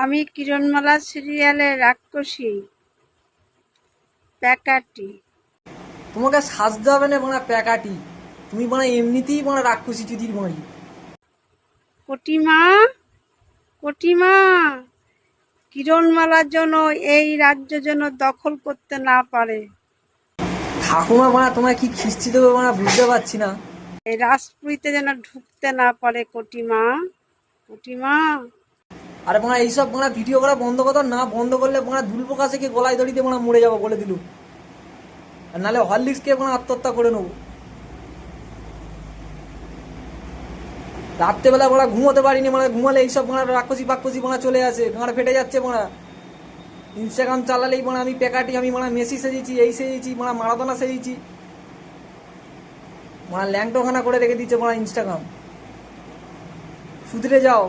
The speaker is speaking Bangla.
আমি কিরণমালা সিরিয়ালের রাক্ষসী প্যাকাটি। তোমাকে সাজতে হবে না বানা প্যাকাটি, তুমি বানা এমনিতেই বানা রাক্ষসী চুদির মারি। কটিমা, কটিমা, কিরণমালার জন্য এই রাজ্য যেন দখল করতে না পারে। ঠাকুমা বানা তোমায় কি খিস্তি দেবে বানা বুঝতে পারছি না। এই রাজপুরীতে যেন ঢুকতে না পারে কটিমা, কটিমা। আরে বানা এইসব বানা ভিডিও করা বন্ধ করো, না বন্ধ করলে বানা দুলপো কাছে গিয়ে গলায় দড়িতে বানা মরে যাবো বলে দিলু, আর নাহলে হরলিক্স কে বানা আত্মহত্যা করে নেবো। রাত্রেবেলা বানা ঘুমোতে পারিনি, মানে ঘুমালে এইসব বানা রাক্ষসী পাক্ষসী বানা চলে আসে, গাঁড় ফেটে যাচ্ছে বানা। ইনস্টাগ্রাম চালালেই বানা আমি প্যাকাটি, আমি বানা মেসি সেজেছি, এই সেজেছি, বানা মারাদোনা সেজেছি, মানে ল্যাংটোখানা করে রেখে দিচ্ছে বানা ইনস্টাগ্রাম। সুধরে যাও।